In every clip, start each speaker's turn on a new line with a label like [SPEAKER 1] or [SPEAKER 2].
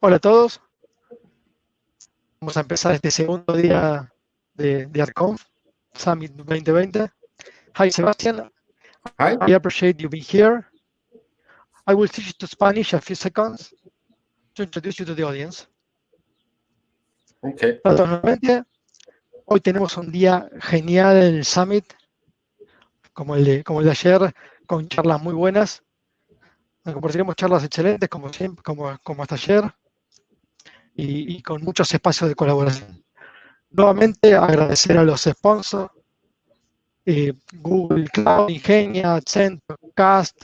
[SPEAKER 1] Hola a todos. Vamos a empezar este segundo día de ARQCONF Summit 2020. Hi, Sebastien.
[SPEAKER 2] Hi.
[SPEAKER 1] I appreciate you being here. I will switch to Spanish a few seconds to introduce you to the audience.
[SPEAKER 2] Okay.
[SPEAKER 1] Nuevamente, hoy tenemos un día genial en el Summit, como el de ayer, con charlas muy buenas. Compartiremos charlas excelentes, como siempre, como hasta ayer, y con muchos espacios de colaboración. Nuevamente, agradecer a los sponsors, Google Cloud, Ingenia, Accenture, Cast,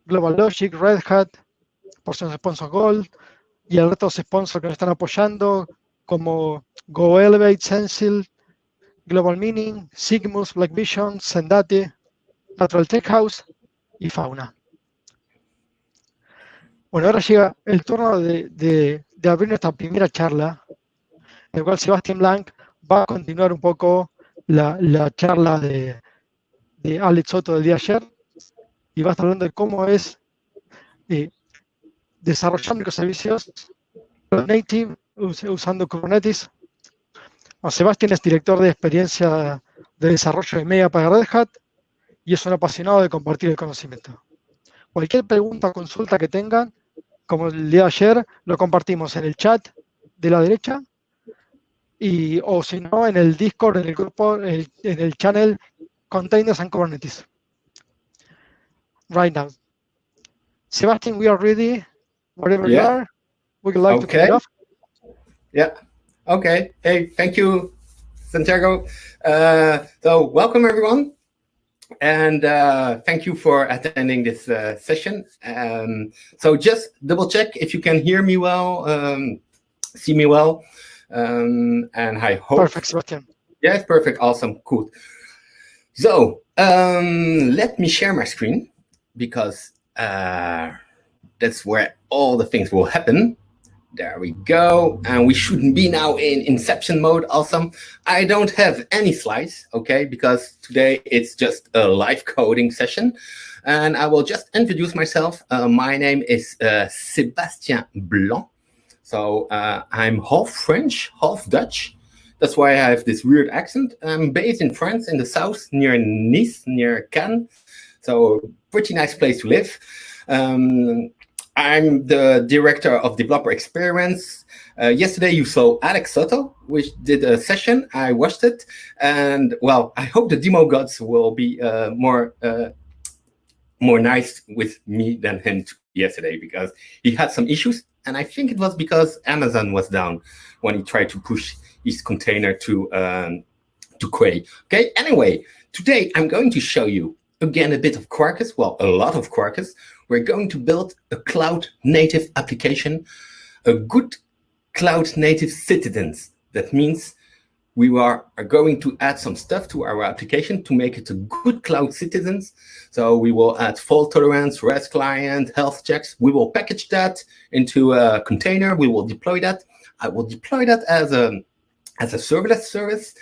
[SPEAKER 1] Global Logic, Red Hat, por ser sponsor Gold, y al resto de los sponsors que nos están apoyando, como GoElevate, Sensil, Global Meaning, Sigmus, Black Vision, Sendate, Natural Tech House y Fauna. Bueno, ahora llega el turno de abrir nuestra primera charla, en la cual Sebastien Blanc va a continuar un poco la charla de Alex Soto del día de ayer, y va a estar hablando de cómo es desarrollar microservicios native usando Kubernetes. Sebastien es director de experiencia de desarrollo de media para Red Hat y es un apasionado de compartir el conocimiento. Cualquier pregunta o consulta que tengan, como el día de ayer, lo compartimos en el chat de la derecha o si no, en el Discord, en el grupo, en el channel Containers and Kubernetes. Right now. Sebastien, we are ready. Wherever you are, would you like to kick it off?
[SPEAKER 2] Yeah. Okay. Hey, thank you, Santiago. So welcome everyone, and thank you for attending this session. So just double check if you can hear me well, see me well, and I hope.
[SPEAKER 1] Perfect, Sebastien.
[SPEAKER 2] Yes, perfect. Awesome. Cool. So let me share my screen because that's where all the things will happen. There we go. And we shouldn't be now in inception mode. Awesome. I don't have any slides, okay, because today it's just a live coding session. And I will just introduce myself. My name is Sebastien Blanc. So I'm half French, half Dutch. That's why I have this weird accent. I'm based in France, in the south, near Nice, near Cannes. So pretty nice place to live. I'm the director of developer experience. Yesterday you saw Alex Soto, which did a session. I watched it, and well, I hope the demo gods will be more nice with me than him yesterday, because he had some issues, and I think it was because Amazon was down when he tried to push his container to Quay. Okay. Anyway, today I'm going to show you again a bit of Quarkus. Well, a lot of Quarkus. We're going to build a cloud-native application, a good cloud-native citizens. That means we are going to add some stuff to our application to make it a good cloud citizens. So we will add fault tolerance, REST client, health checks. We will package that into a container. We will deploy that. I will deploy that as a serverless service.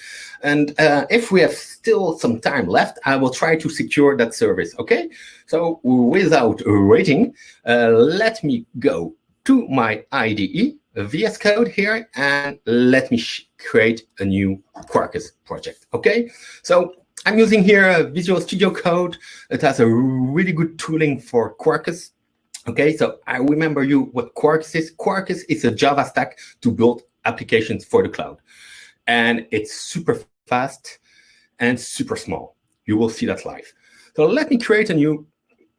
[SPEAKER 2] And if we have still some time left, I will try to secure that service, okay? So without waiting, let me go to my IDE, VS Code here, and let me create a new Quarkus project, okay? So I'm using here Visual Studio Code. It has a really good tooling for Quarkus. Okay, so I remember you what Quarkus is. Quarkus is a Java stack to build applications for the cloud. And it's super fast and super small. You will see that live. So let me create a new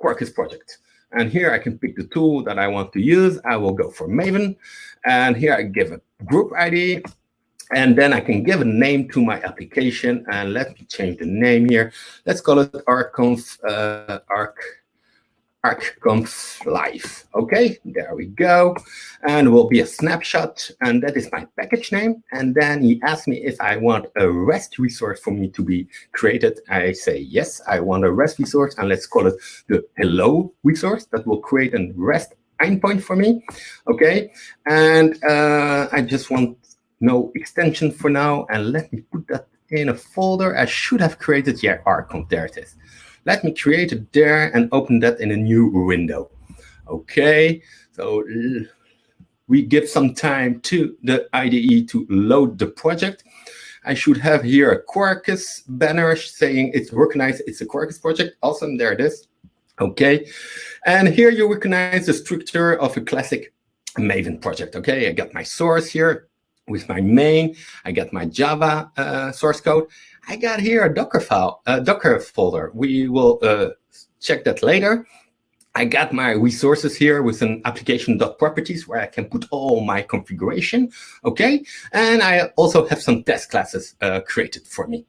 [SPEAKER 2] Quarkus project. And here I can pick the tool that I want to use. I will go for Maven. And here I give a group ID. And then I can give a name to my application. And let me change the name here. Let's call it ARQCONF live. Okay, there we go. And will be a snapshot, and that is my package name. And then he asked me if I want a REST resource for me to be created. I say yes, I want a REST resource, and let's call it the hello resource that will create a REST endpoint for me. Okay, and I just want no extension for now, and let me put that in a folder. I should have created ARQCONF. There it is. Let me create it there and open that in a new window. Okay, so we give some time to the IDE to load the project. I should have here a Quarkus banner saying it's recognized it's a Quarkus project. Awesome, there it is. Okay, and here you recognize the structure of a classic Maven project. Okay, I got my source here with my main. I got my Java source code. I got here a Docker file, a Docker folder. We will check that later. I got my resources here with an application.properties where I can put all my configuration, okay? And I also have some test classes created for me.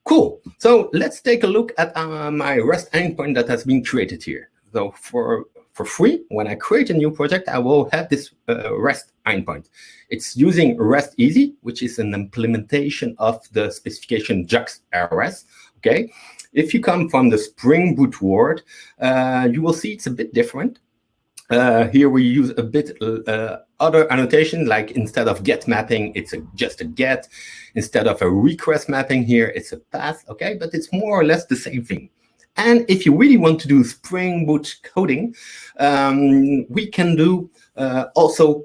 [SPEAKER 2] Cool, so let's take a look at my REST endpoint that has been created here. So for free, when I create a new project, I will have this REST endpoint. It's using REST Easy, which is an implementation of the specification JUX-RS, okay? If you come from the Spring Boot world, you will see it's a bit different. Here we use a bit other annotation, like instead of get mapping, it's just a get. Instead of a request mapping here, it's a path, okay? But it's more or less the same thing. And if you really want to do Spring Boot coding, we can do also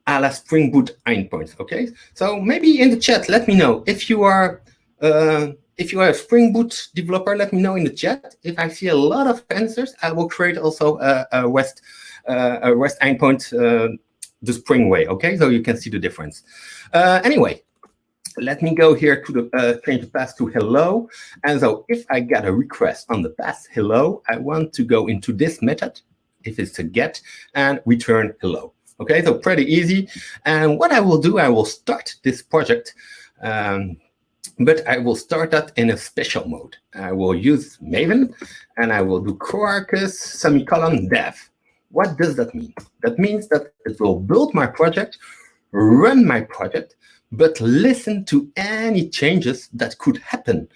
[SPEAKER 2] a la Spring Boot endpoints, okay? So maybe in the chat, let me know if you are a Spring Boot developer. Let me know in the chat. If I see a lot of answers, I will create also a REST endpoint the Spring way, okay? So you can see the difference. Anyway, let me go here to the change the path to hello. And so if I get a request on the path hello, I want to go into this method, if it's a get, and return hello. Okay, so pretty easy. And what I will do, I will start this project, but I will start that in a special mode. I will use Maven, and I will do Quarkus ; dev. What does that mean? That means that it will build my project, run my project, but listen to any changes that could happen.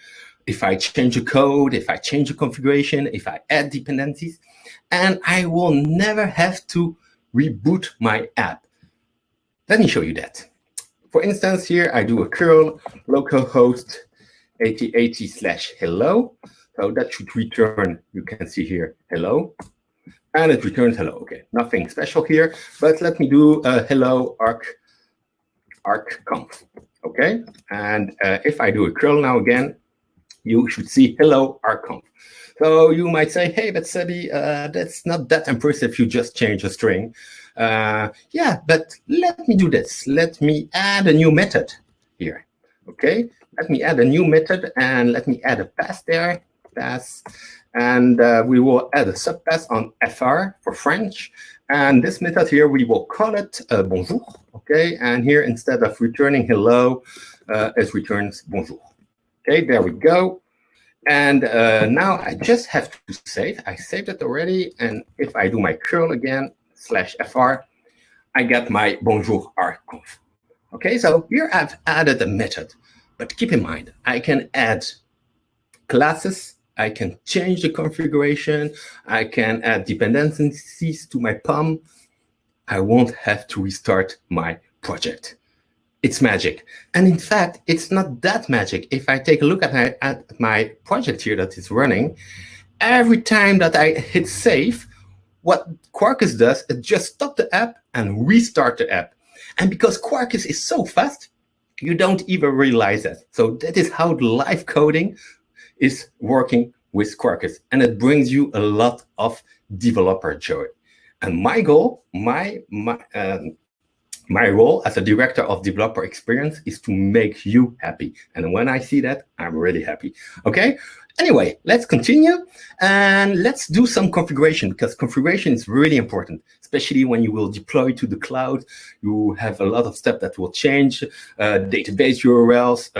[SPEAKER 2] If I change the code, if I change the configuration, if I add dependencies, and I will never have to reboot my app. Let me show you that. For instance, here I do a curl localhost 8080/hello. So that should return, you can see here, hello. And it returns hello. Okay, nothing special here, but let me do a hello ARQCONF. Okay, and if I do a curl now again, you should see hello ARQCONF. So you might say, hey, but Sebi, that's not that impressive. You just change a string. Yeah, but let me do this. Let me add a new method here. Okay, let me add a new method and let me add a pass there. Pass. And we will add a subpass on FR for French. And this method here, we will call it bonjour. Okay, and here instead of returning hello, it returns bonjour. Okay, there we go. And now I just have to save. I saved it already. And if I do my curl again, /fr, I get my bonjour ARQCONF. Okay, so here I've added a method. But keep in mind, I can add classes. I can change the configuration. I can add dependencies to my POM. I won't have to restart my project. It's magic. And in fact, it's not that magic. If I take a look at my project here that is running, every time that I hit save, what Quarkus does is just stop the app and restart the app. And because Quarkus is so fast, you don't even realize that. So that is how the live coding is working with Quarkus. And it brings you a lot of developer joy. And my goal, my role as a director of developer experience is to make you happy. And when I see that, I'm really happy. Okay? Anyway, let's continue and let's do some configuration, because configuration is really important, especially when you will deploy to the cloud. You have a lot of stuff that will change, database URLs,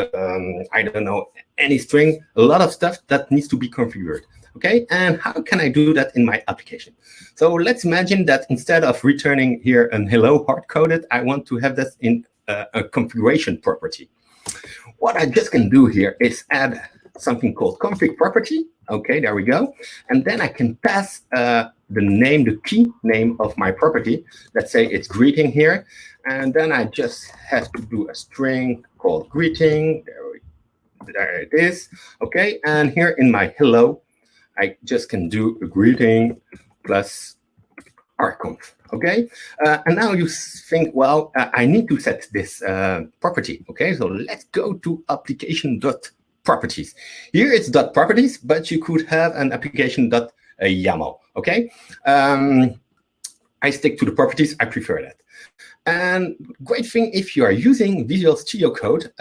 [SPEAKER 2] I don't know, any string, a lot of stuff that needs to be configured. Okay, and how can I do that in my application? So let's imagine that instead of returning here an hello hard-coded, I want to have this in a configuration property. What I just can do here is add something called config property. Okay, there we go. And then I can pass the name, the key name of my property. Let's say it's greeting here. And then I just have to do a string called greeting. There it is. Okay, and here in my hello, I just can do a greeting plus ARQCONF. Okay, and now you think, well, I need to set this property. Okay, so let's go to application.properties. Here it's .properties, but you could have an application.yaml. Okay, I stick to the properties. I prefer that. And great thing, if you are using Visual Studio Code,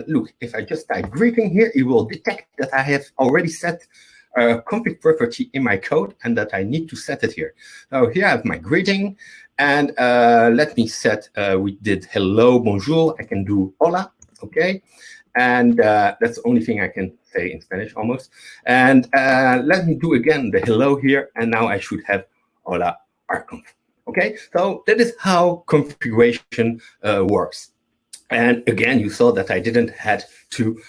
[SPEAKER 2] look, if I just type greeting here, it will detect that I have already set a config property in my code and that I need to set it here. So here I have my greeting, and let me set, we did hello, bonjour, I can do hola, okay? And that's the only thing I can say in Spanish almost. And let me do again the hello here, and now I should have hola ARQCONF. Okay, so that is how configuration works. And again, you saw that I didn't have to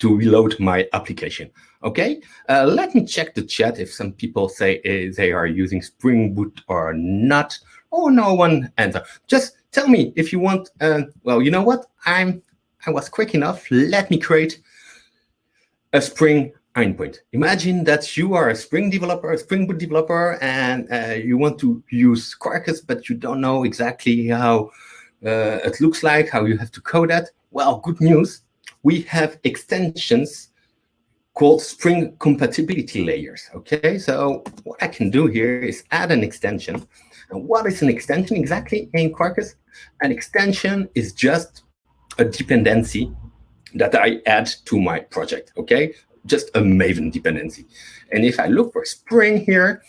[SPEAKER 2] reload my application. Okay, let me check the chat if some people say they are using Spring Boot or not. Oh, no one answer. Just tell me if you want. Well, you know what? I was quick enough. Let me create a Spring endpoint. Imagine that you are a Spring developer, a Spring Boot developer, and you want to use Quarkus, but you don't know exactly how it looks like, how you have to code that. Well, good news. We have extensions called Spring compatibility layers. Okay, so what I can do here is add an extension. And what is an extension exactly in Quarkus? An extension is just a dependency that I add to my project. Okay, just a Maven dependency. And if I look for Spring here,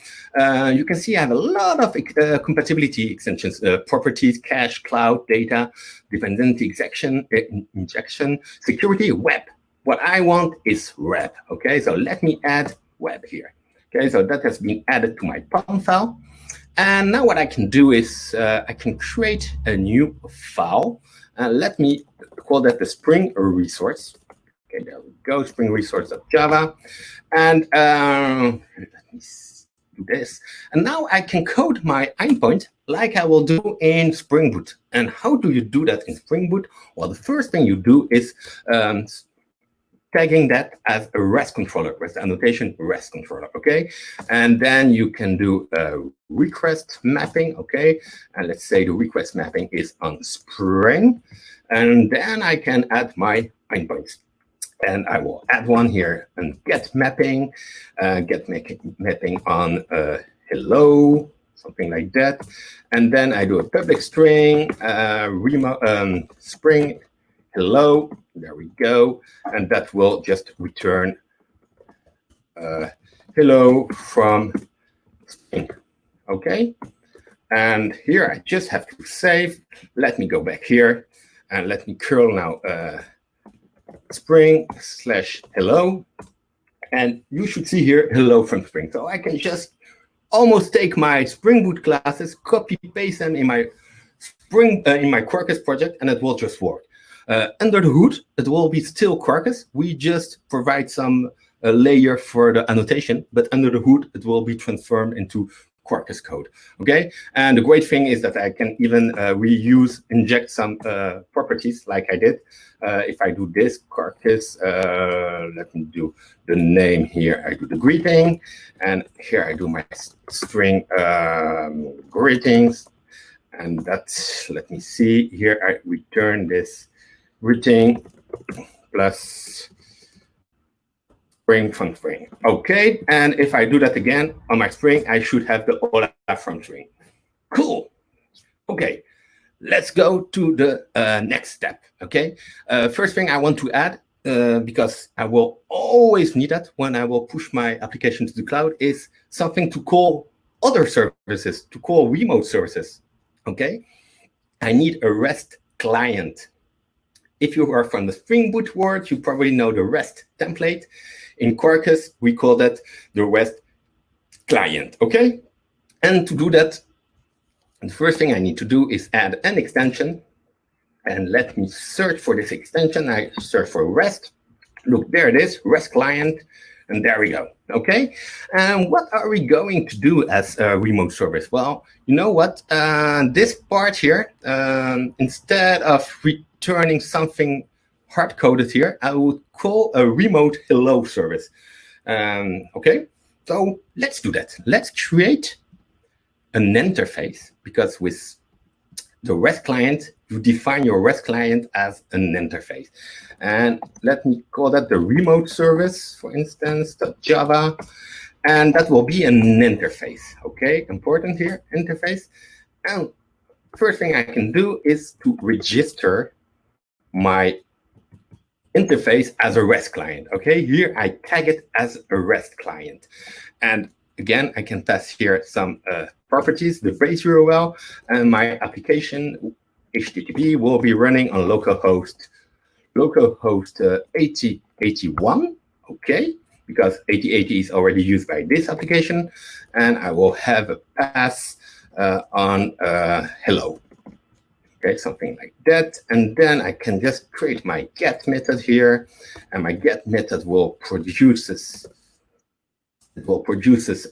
[SPEAKER 2] you can see I have a lot of compatibility extensions, properties, cache, cloud, data, dependency injection, security, web. What I want is web. Okay, so let me add web here. Okay, so that has been added to my POM file. And now what I can do is I can create a new file. Let me call that the Spring resource. Okay, there we go, Spring resource.java. And let me do this. And now I can code my endpoint like I will do in Spring Boot. And how do you do that in Spring Boot? Well, the first thing you do is tagging that as a REST controller, with the annotation REST controller, okay? And then you can do a request mapping, okay? And let's say the request mapping is on Spring. And then I can add my endpoints. And I will add one here and get mapping on hello, something like that. And then I do a public string, Spring hello, there we go. And that will just return hello from Spring, okay? And here I just have to save. Let me go back here and let me curl now Spring/hello, and you should see here hello from Spring. So I can just almost take my Spring Boot classes, copy paste them in my in my Quarkus project, and it will just work. Under the hood, it will be still Quarkus. We just provide some layer for the annotation, but under the hood, it will be transformed into Quarkus code. Okay, and the great thing is that I can even inject some properties like I did. If I do this Quarkus, let me do the name here. I do the greeting, and here I do my string greetings, and that's, let me see here, I return this greeting plus Spring from Spring. Okay, and if I do that again on my Spring, I should have the hola from Spring. Cool. Okay, let's go to the next step. Okay, first thing I want to add, because I will always need that when I will push my application to the cloud, is something to call other services, to call remote services. Okay, I need a REST client. If you are from the Spring Boot world, you probably know the REST template. In Quarkus, we call that the REST client, okay? And to do that, the first thing I need to do is add an extension. And let me search for this extension. I search for REST. Look, there it is, REST client. And there we go, okay? And what are we going to do as a remote service? Well, you know what? This part here, instead of returning something hard-coded here, I would call a remote hello service. Okay, so let's do that. Let's create an interface, because with the REST client, you define your REST client as an interface. And let me call that the remote service, for instance, .java, and that will be an interface, okay? Important here, interface. And first thing I can do is to register my interface as a REST client, okay? Here I tag it as a REST client. And again, I can pass here some properties, the base URL, and my application, HTTP, will be running on localhost 8081, okay? Because 8080 is already used by this application. And I will have a pass on hello. Okay, something like that. And then I can just create my get method here, and my get method will produce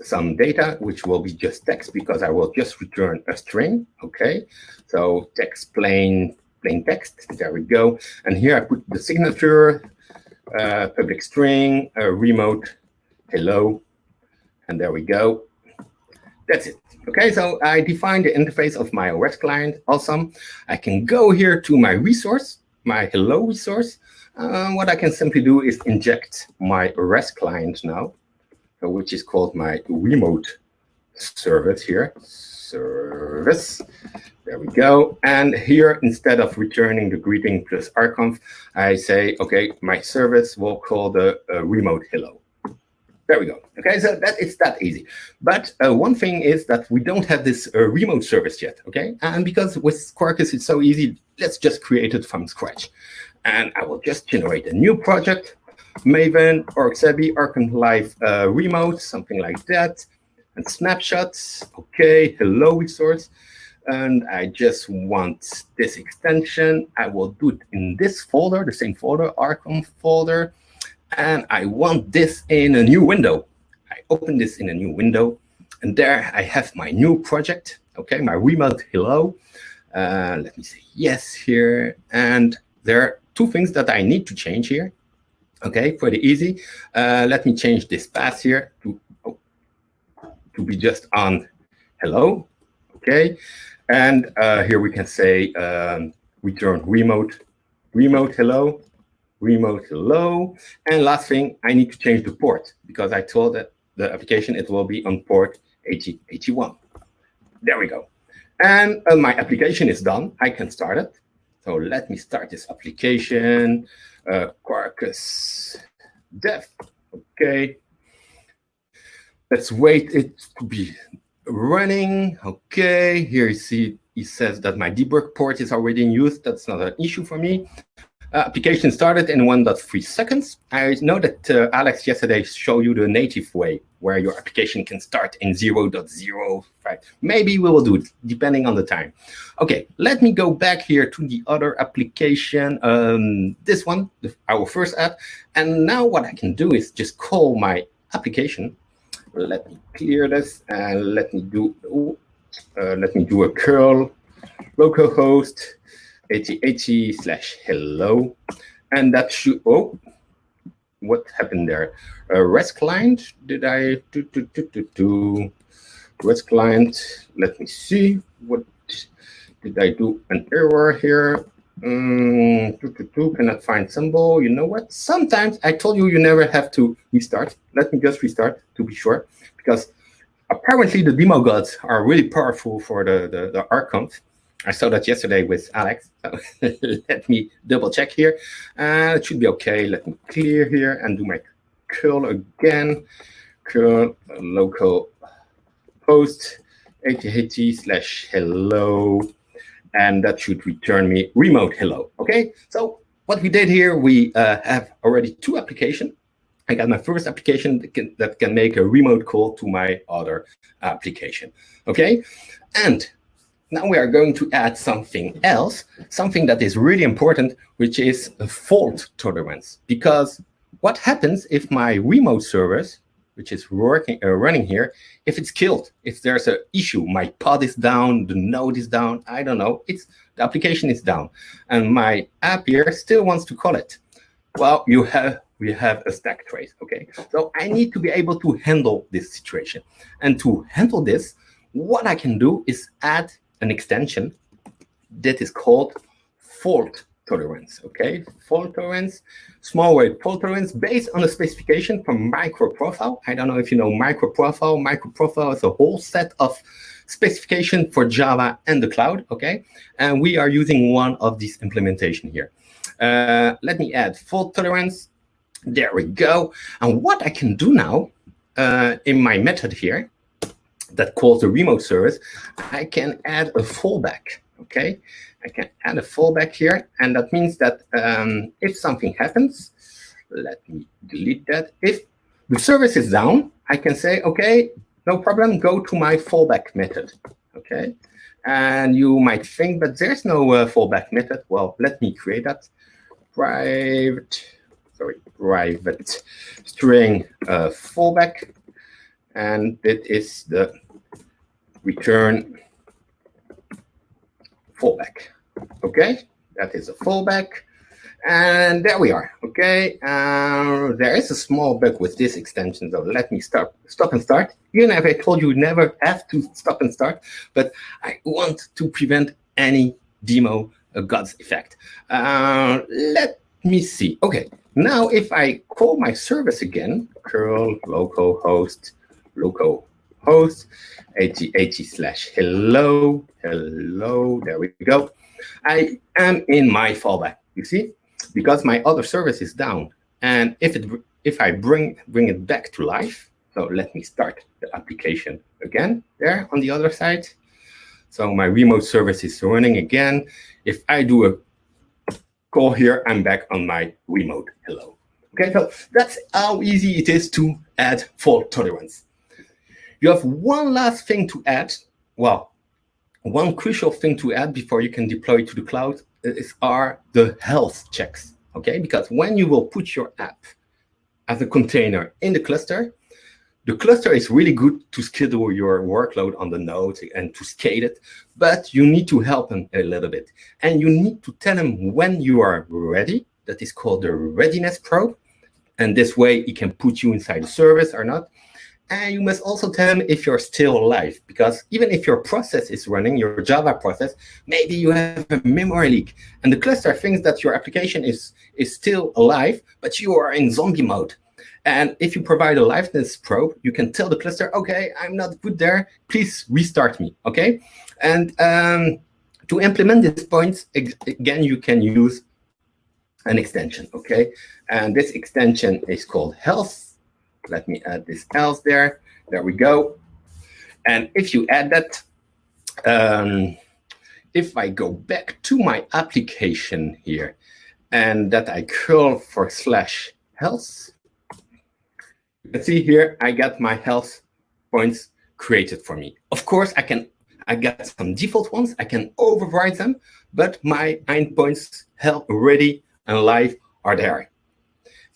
[SPEAKER 2] some data, which will be just text, because I will just return a string. Okay, so text, plain text. There we go. And here I put the signature, public string, remote hello, and there we go. That's it. Okay, so I defined the interface of my REST client. Awesome. I can go here to my resource, my hello resource. What I can simply do is inject my REST client now, which is called my remote service here. Service. There we go. And here, instead of returning the greeting plus ARQCONF, I say, okay, my service will call the remote hello. There we go. Okay, so it's that easy. But one thing is that we don't have this remote service yet, okay? And because with Quarkus it's so easy, let's just create it from scratch. And I will just generate a new project, Maven, ARQCB, ARQCONF remote, something like that. And snapshots, okay, hello resource. And I just want this extension. I will do it in this folder, the same folder, ARQCONF folder. And I want this in a new window. I open this in a new window, and there I have my new project, okay, my remote hello. Let me say yes here. And there are two things that I need to change here. Okay, pretty easy. Let me change this path here to be just on hello, okay. And here we can say return remote hello. Remote hello. And last thing, I need to change the port, because I told that the application, it will be on port 8081. There we go. And my application is done. I can start it. So let me start this application. Quarkus dev. Okay. Let's wait it to be running. Okay. Here you see, it says that my debug port is already in use. That's not an issue for me. Application started in 1.3 seconds. I know that Alex yesterday showed you the native way, where your application can start in 0.05. Maybe we will do it, depending on the time. Okay, let me go back here to the other application, this one, our first app. And now what I can do is just call my application. Let me clear this, and let me do a curl localhost 8080/hello, and that should, oh, what happened there? REST client, did I do REST client? Let me see, what did I do? An error here. Cannot find symbol. You know what? Sometimes I told you never have to restart. Let me just restart to be sure, because apparently the demo gods are really powerful for the ARQCONF. I saw that yesterday with Alex. So let me double check here. It should be okay. Let me clear here and do my curl again. Curl local host 8080/hello. And that should return me remote hello. Okay, so what we did here, we have already two applications. I got my first application that can make a remote call to my other application. Okay, and now we are going to add something else, something that is really important, which is a fault tolerance. Because what happens if my remote service, which is running here, if it's killed, if there's an issue, my pod is down, the node is down, I don't know, the application is down, and my app here still wants to call it. Well, we have a stack trace, okay? So I need to be able to handle this situation. And to handle this, what I can do is add an extension that is called fault tolerance, okay? Fault tolerance, small word fault tolerance based on a specification from MicroProfile. I don't know if you know MicroProfile. MicroProfile is a whole set of specification for Java and the cloud, okay? And we are using one of these implementation here. Let me add fault tolerance. There we go. And what I can do now in my method here that calls the remote service, I can add a fallback, okay? I can add a fallback here, and that means that if something happens, let me delete that. If the service is down, I can say, okay, no problem, go to my fallback method, okay? And you might think, but there's no fallback method. Well, let me create that. Private string fallback, and it is the return fallback. Okay, that is a fallback, and there we are. Okay, there is a small bug with this extension, so let me stop and start. Even if I told you never have to stop and start, but I want to prevent any demo God's effect. Let me see. Okay, now if I call my service again, curl localhost 80/hello, there we go. I am in my fallback, you see, because my other service is down. And if I bring it back to life, so let me start the application again there on the other side. So my remote service is running again. If I do a call here, I'm back on my remote hello. Okay, so that's how easy it is to add fault tolerance. You have one last thing to add. Well, one crucial thing to add before you can deploy to the cloud are the health checks, okay? Because when you will put your app as a container in the cluster is really good to schedule your workload on the node and to scale it, but you need to help them a little bit. And you need to tell them when you are ready. That is called the readiness probe. And this way it can put you inside the service or not. And you must also tell them if you're still alive, because even if your process is running, your Java process, maybe you have a memory leak. And the cluster thinks that your application is still alive, but you are in zombie mode. And if you provide a liveness probe, you can tell the cluster, okay, I'm not good there, please restart me, okay? And to implement these points, again, you can use an extension, okay? And this extension is called health. Let me add this else there. There we go. And if you add that, if I go back to my application here, and that I curl for /health, you can see here, I got my health points created for me. Of course, I got some default ones. I can override them, but my endpoints health ready and live are there.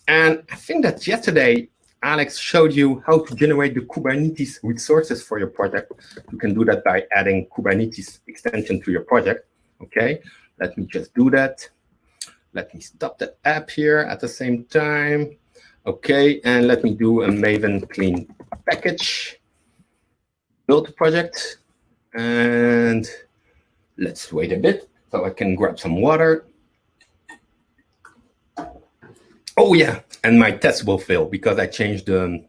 [SPEAKER 2] And I think that yesterday, Alex showed you how to generate the Kubernetes resources for your project. You can do that by adding Kubernetes extension to your project. Okay, let me just do that. Let me stop the app here at the same time. Okay, and let me do a Maven clean package. Build the project, and let's wait a bit so I can grab some water. Oh yeah, and my test will fail because I changed the,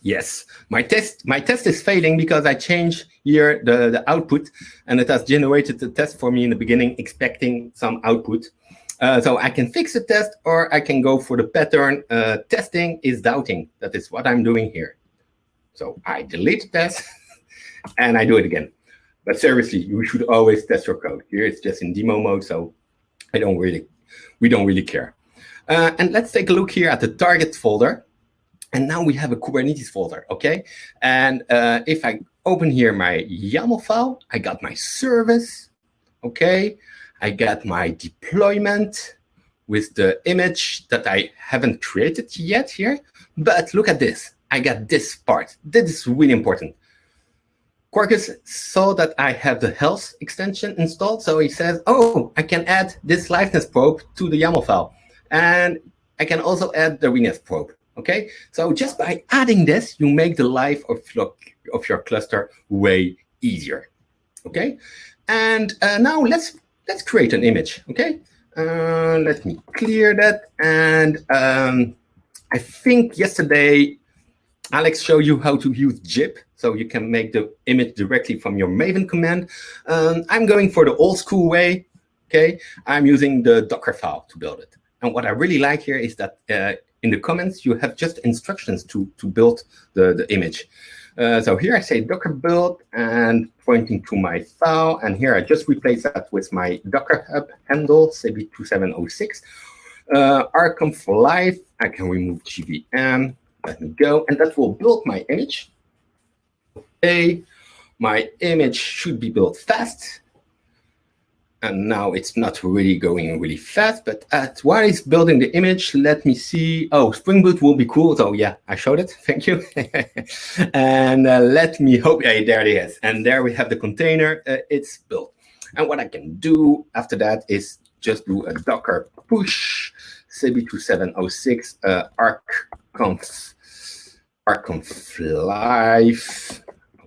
[SPEAKER 2] yes, my test is failing because I changed here the output, and it has generated the test for me in the beginning, expecting some output. So I can fix the test, or I can go for the pattern. Testing is doubting. That is what I'm doing here. So I delete the test, and I do it again. But seriously, you should always test your code. Here it's just in demo mode, so we don't really care. And let's take a look here at the target folder. And now we have a Kubernetes folder, okay? And if I open here my YAML file, I got my service, okay? I got my deployment with the image that I haven't created yet here. But look at this. I got this part. This is really important. Quarkus saw that I have the health extension installed. So he says, oh, I can add this liveness probe to the YAML file. And I can also add the readiness probe, okay? So just by adding this, you make the life of your cluster way easier. Okay, and now let's create an image. Okay, let me clear that. And I think yesterday Alex showed you how to use zip, so you can make the image directly from your Maven command. I'm going for the old school way. Okay, I'm using the Docker file to build it. And what I really like here is that in the comments you have just instructions to build the image. So here I say Docker build and pointing to my file, and here I just replace that with my Docker hub handle CB2706. ARQCONF live, I can remove GVM. Let me go, and that will build my image. Okay, my image should be built fast. And now it's not really going really fast, but while it's building the image, let me see. Oh, Spring Boot will be cool. So yeah, I showed it. Thank you. And let me hope, yeah, there it is. And there we have the container. It's built. And what I can do after that is just do a Docker push CB2706 ARQCONF live.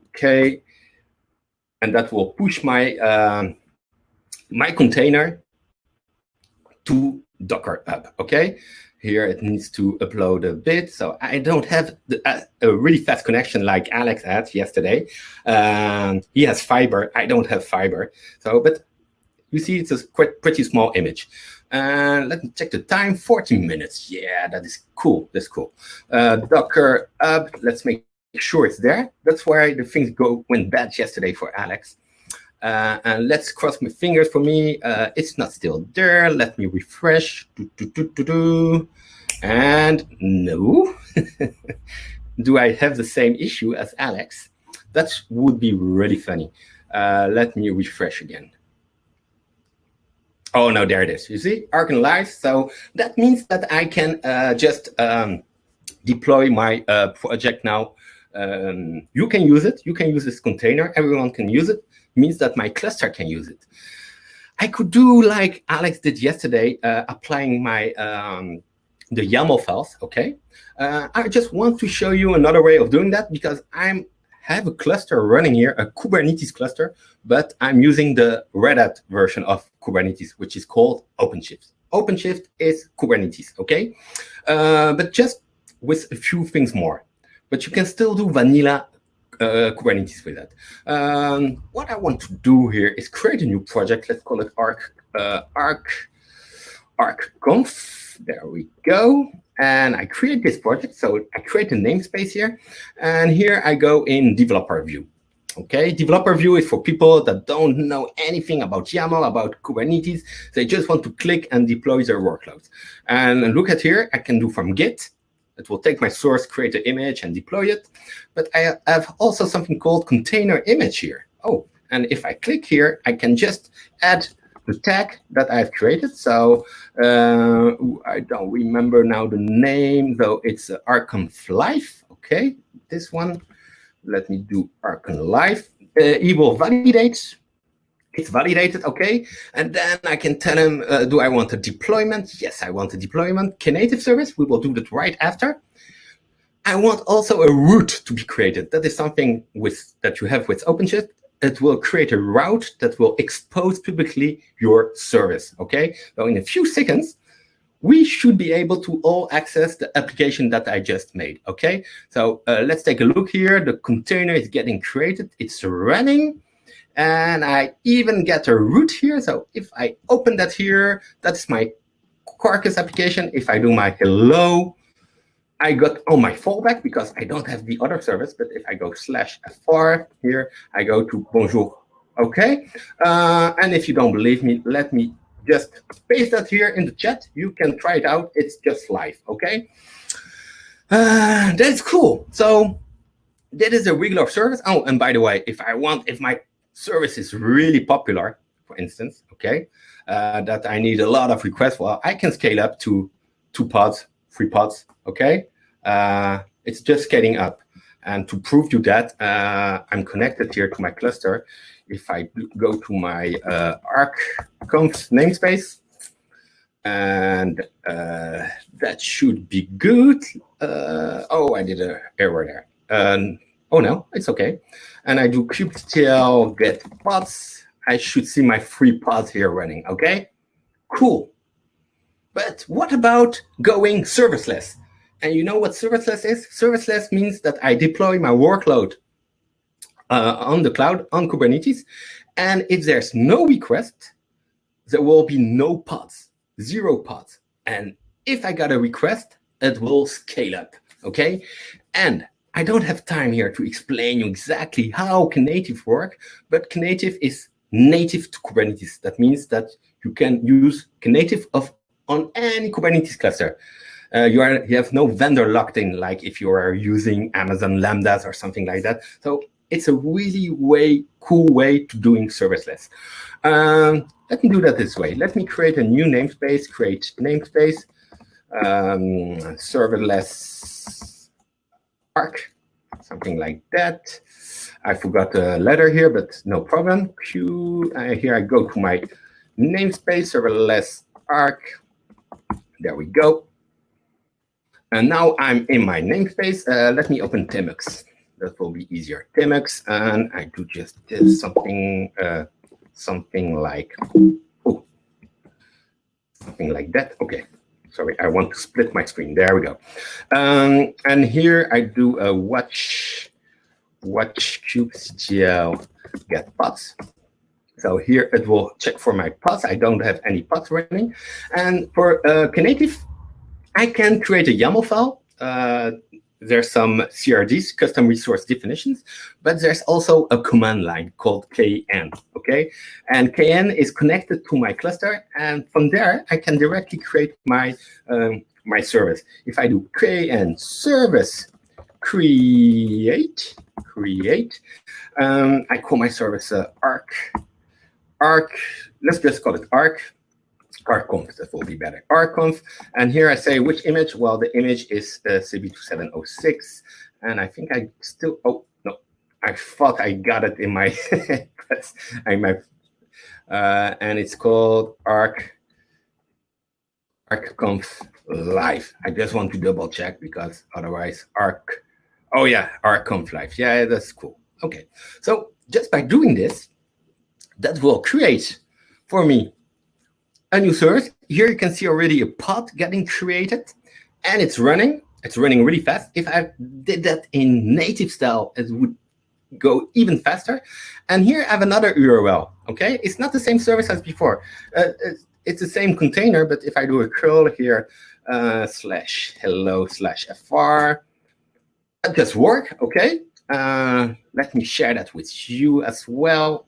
[SPEAKER 2] Okay. And that will push my my container to Docker up. Okay, here it needs to upload a bit, so I don't have a really fast connection like Alex had yesterday. He has fiber, I don't have fiber. So, but you see, it's a pretty small image. Let me check the time, 14 minutes. Yeah, that is cool. That's cool. Docker up. Let's make sure it's there. That's why the things went bad yesterday for Alex. And let's cross my fingers for me. It's not still there. Let me refresh. And no. Do I have the same issue as Alex? That would be really funny. Let me refresh again. Oh, no, there it is. You see, ARQCONF live. So that means that I can just deploy my project now. You can use it. You can use this container. Everyone can use it. Means that my cluster can use it. I could do like Alex did yesterday, applying my the YAML files. Okay, I just want to show you another way of doing that because I have a cluster running here, a Kubernetes cluster, but I'm using the Red Hat version of Kubernetes, which is called OpenShift. OpenShift is Kubernetes. Okay, but just with a few things more. But you can still do vanilla Kubernetes with that. What I want to do here is create a new project. Let's call it ARQCONF. There we go. And I create this project. So I create a namespace here. And here I go in developer view. Okay, developer view is for people that don't know anything about YAML, about Kubernetes. They just want to click and deploy their workloads. And look at here, I can do from Git. It will take my source, create an image, and deploy it. But I have also something called container image here. Oh, and if I click here, I can just add the tag that I've created. So I don't remember now the name, though it's ARQCONF live. Okay, this one. Let me do ARQCONF live. He will validate. It's validated, okay. And then I can tell him, do I want a deployment? Yes, I want a deployment. Knative service, we will do that right after. I want also a route to be created. That is something that you have with OpenShift. It will create a route that will expose publicly your service, okay? So in a few seconds, we should be able to all access the application that I just made, okay? So let's take a look here. The container is getting created. It's running. And I even get a root here. So if I open that here, that's my Quarkus application. If I do my hello, I got all my fallback because I don't have the other service. But if I go /fr here, I go to bonjour. Okay. And if you don't believe me, let me just paste that here in the chat. You can try it out. It's just live. Okay. That's cool. So that is a regular service. Oh, and by the way, if my service is really popular, for instance, okay, that I need a lot of requests, well, I can scale up to 2 pods, 3 pods, okay? It's just scaling up. And to prove you that, I'm connected here to my cluster. If I go to my ARQCONF namespace, and that should be good. Oh, I did an error there. Oh no, it's okay. And I do kubectl get pods. I should see my 3 pods here running, okay? Cool. But what about going serverless? And you know what serverless is? Serverless means that I deploy my workload on the cloud, on Kubernetes. And if there's no request, there will be no pods, 0 pods. And if I got a request, it will scale up, okay? And I don't have time here to explain you exactly how Knative works, but Knative is native to Kubernetes. That means that you can use Knative on any Kubernetes cluster. You have no vendor locked in, like if you are using Amazon Lambdas or something like that. So it's a really cool way to doing serverless. Let me do that this way. Let me create a new namespace, create namespace, serverless Arc, something like that. I forgot a letter here, but no problem. Here I go to my namespace, serverless Arc. There we go. And now I'm in my namespace. Let me open Tmux. That will be easier. Tmux, and I do just something like something like that. Okay. Sorry, I want to split my screen. There we go. And here I do a watch kubectl get pods. So here it will check for my pods. I don't have any pods running. And for Knative, I can create a YAML file. There's some CRDs, custom resource definitions, but there's also a command line called kn, okay? And kn is connected to my cluster, and from there, I can directly create my, my service. If I do kn service create, I call my service arc, let's just call it ARQCONF, that will be better. ARQCONF, and here I say which image. Well, the image is CB2706, and I think I still. Oh no, I thought I got it in my. And it's called ARQCONF Live. I just want to double check because otherwise Oh yeah, ARQCONF Live. Yeah, that's cool. Okay, so just by doing this, that will create for me a new service. Here you can see already a pod getting created, and it's running. It's running really fast. If I did that in native style, it would go even faster. And here I have another URL, okay? It's not the same service as before. It's the same container, but if I do a curl here, /hello/fr, that does work, okay? Let me share that with you as well.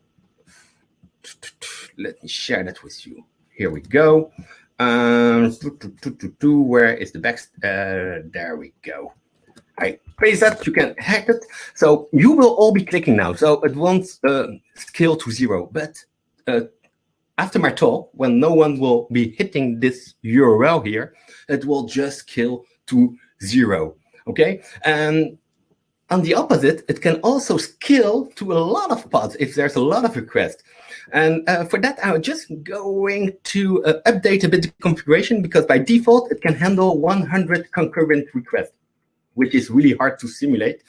[SPEAKER 2] Let me share that with you. Here we go. Where is the back? There we go. I paste that. You can hack it. So you will all be clicking now. So it won't scale to 0. But after my talk, when no one will be hitting this URL here, it will just scale to 0. Okay. And on the opposite, it can also scale to a lot of pods if there's a lot of requests. And for that, I'm just going to update a bit the configuration, because by default, it can handle 100 concurrent requests, which is really hard to simulate.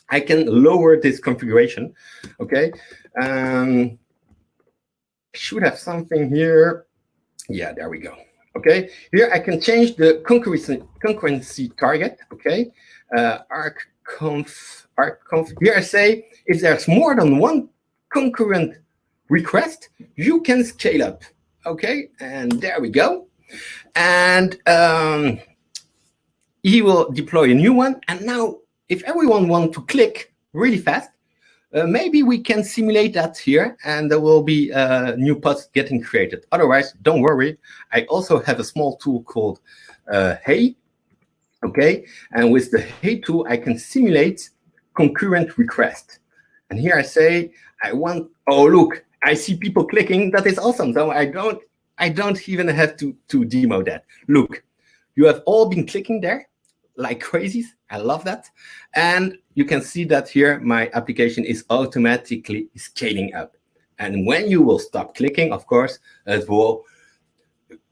[SPEAKER 2] I can lower this configuration, okay? Should have something here. Yeah, there we go. Okay, here I can change the concurrency target, okay? ARQCONF. Here I say, if there's more than one concurrent request, you can scale up, okay? And there we go. And he will deploy a new one. And now, if everyone wants to click really fast, maybe we can simulate that here, and there will be new pods getting created. Otherwise, don't worry. I also have a small tool called Hey, okay? And with the Hey tool, I can simulate concurrent request. And here I say, I want, oh, look, I see people clicking. That is awesome. So I don't even have to demo that. Look, you have all been clicking there like crazies. I love that. And you can see that here, my application is automatically scaling up. And when you will stop clicking, of course, it will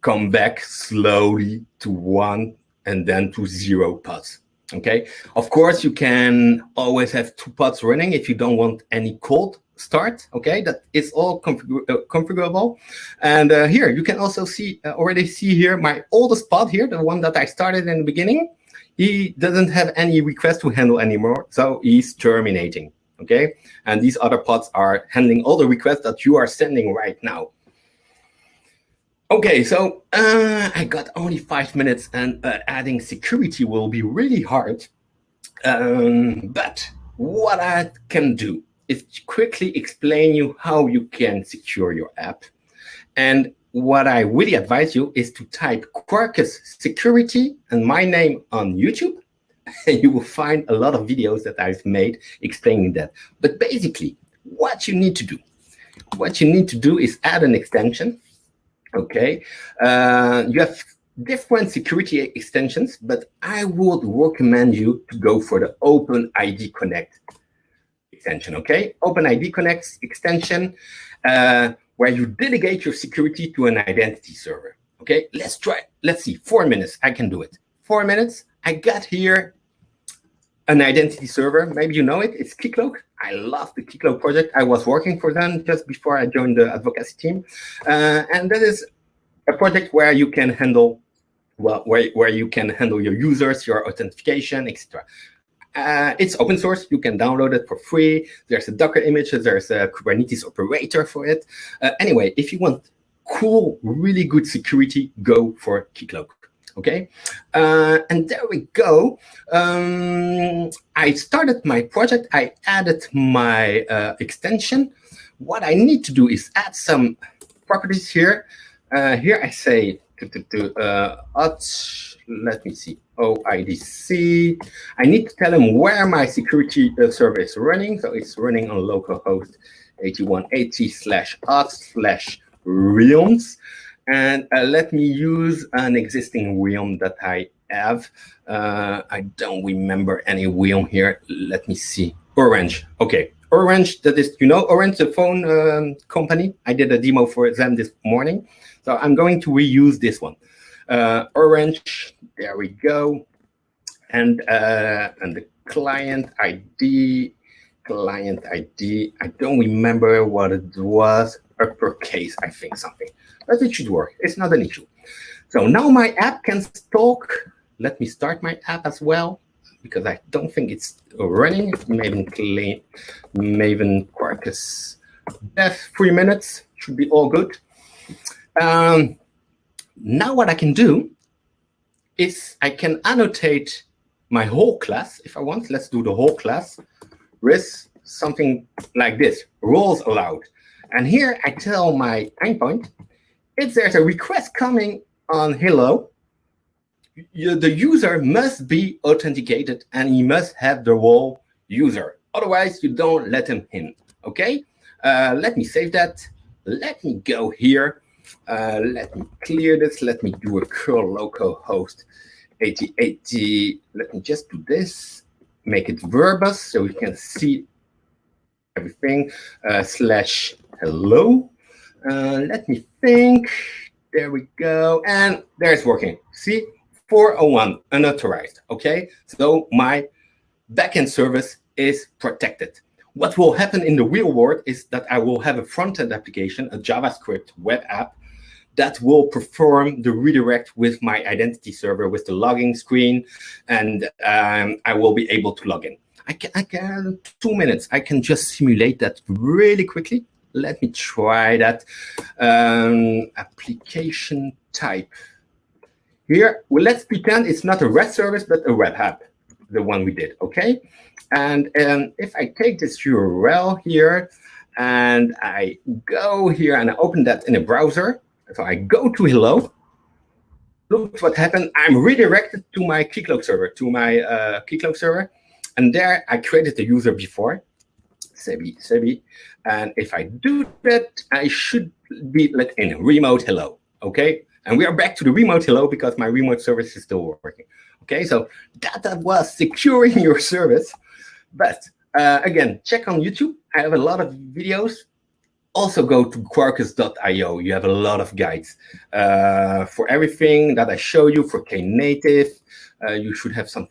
[SPEAKER 2] come back slowly to 1 and then to 0 pods. Okay, of course, you can always have 2 pods running if you don't want any cold start. Okay, that is all configurable. And here you can also see already see here my oldest pod here, the one that I started in the beginning. He doesn't have any request to handle anymore, so he's terminating. Okay, and these other pods are handling all the requests that you are sending right now. Okay, so I got only 5 minutes, and adding security will be really hard. But what I can do is quickly explain you how you can secure your app. And what I really advise you is to type Quarkus security and my name on YouTube, and you will find a lot of videos that I've made explaining that. But basically, what you need to do is add an extension. Okay, you have different security extensions, but I would recommend you to go for the OpenID Connect extension. Okay, OpenID Connect extension, where you delegate your security to an identity server. Okay, let's try. Let's see. 4 minutes. I can do it. 4 minutes. I got here an identity server. Maybe you know it. It's Keycloak. I love the Keycloak project. I was working for them just before I joined the advocacy team. And that is a project where you can handle, well, where you can handle your users, your authentication, etc. It's open source. You can download it for free. There's a Docker image. There's a Kubernetes operator for it. Anyway, if you want cool, really good security, go for Keycloak. Okay, and there we go. I started my project. I added my extension. What I need to do is add some properties here. Here I say, let me see, OIDC. I need to tell them where my security server is running. So it's running on localhost 8180/auth/realms. And let me use an existing realm that I have. I don't remember any realm here. Let me see. Orange. Okay. Orange, that is, you know, Orange, the phone company. I did a demo for them this morning. So I'm going to reuse this one. Orange, there we go. And the client ID, I don't remember what it was. Uppercase, I think, something. But it should work. It's not an issue. So now my app can talk. Let me start my app as well, because I don't think it's running. Maven Quarkus dev, 3 minutes. Should be all good. Now what I can do is I can annotate my whole class if I want. Let's do the whole class with something like this, roles allowed. And here I tell my endpoint, if there's a request coming on hello, the user must be authenticated and he must have the role user. Otherwise, you don't let him in. Okay? Let me save that. Let me go here. Let me clear this. Let me do a curl localhost 8080. Let me just do this. Make it verbose so we can see everything. Slash hello. Let me think. There we go. And there it's working. See? 401 unauthorized. Okay? So my backend service is protected. What will happen in the real world is that I will have a front-end application, a JavaScript web app, that will perform the redirect with my identity server with the logging screen, and I will be able to log in. I can 2 minutes. I can just simulate that really quickly. Let me try that. Application type. Here, well, let's pretend it's not a REST service, but a web app, the one we did, okay? And if I take this URL here, and I go here and I open that in a browser, so I go to hello, look what happened. I'm redirected to my Keycloak server, and there I created the user before, Sebi, and if I do that, I should be let in remote hello, okay? And we are back to the remote hello because my remote service is still working. Okay, so that was securing your service. But again, check on YouTube. I have a lot of videos. Also go to quarkus.io. You have a lot of guides for everything that I show you for Knative. You should have some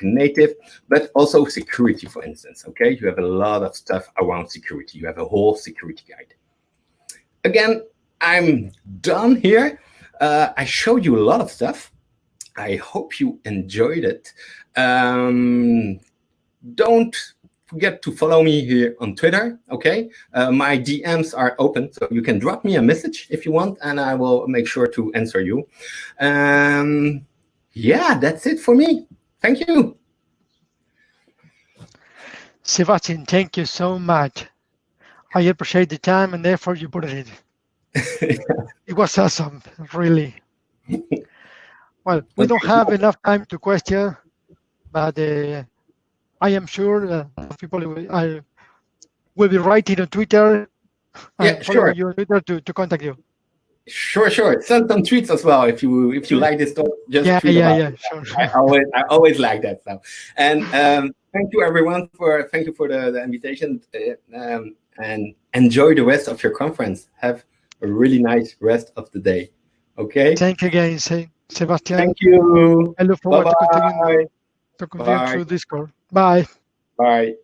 [SPEAKER 2] native, but also security, for instance. Okay, you have a lot of stuff around security. You have a whole security guide. Again, I'm done here. I showed you a lot of stuff. I hope you enjoyed it. Don't forget to follow me here on Twitter, okay? My DMs are open, so you can drop me a message if you want, and I will make sure to answer you. Yeah, that's it for me. Thank you.
[SPEAKER 1] Sebastien, thank you so much. I appreciate the time and effort you put in it. It was awesome, really. Well, we don't have enough time to question, but I am sure people will be writing on Twitter and follow you on Twitter to contact you.
[SPEAKER 2] Sure. Send some tweets as well if you like this talk. Just tweet about it.
[SPEAKER 1] Sure.
[SPEAKER 2] I always like that stuff. And thank you everyone for the invitation, and enjoy the rest of your conference. Have a really nice rest of the day. Okay.
[SPEAKER 1] Thank you again, Sebastien.
[SPEAKER 2] Thank you.
[SPEAKER 1] I look forward to continue through Discord. Bye.
[SPEAKER 2] Bye.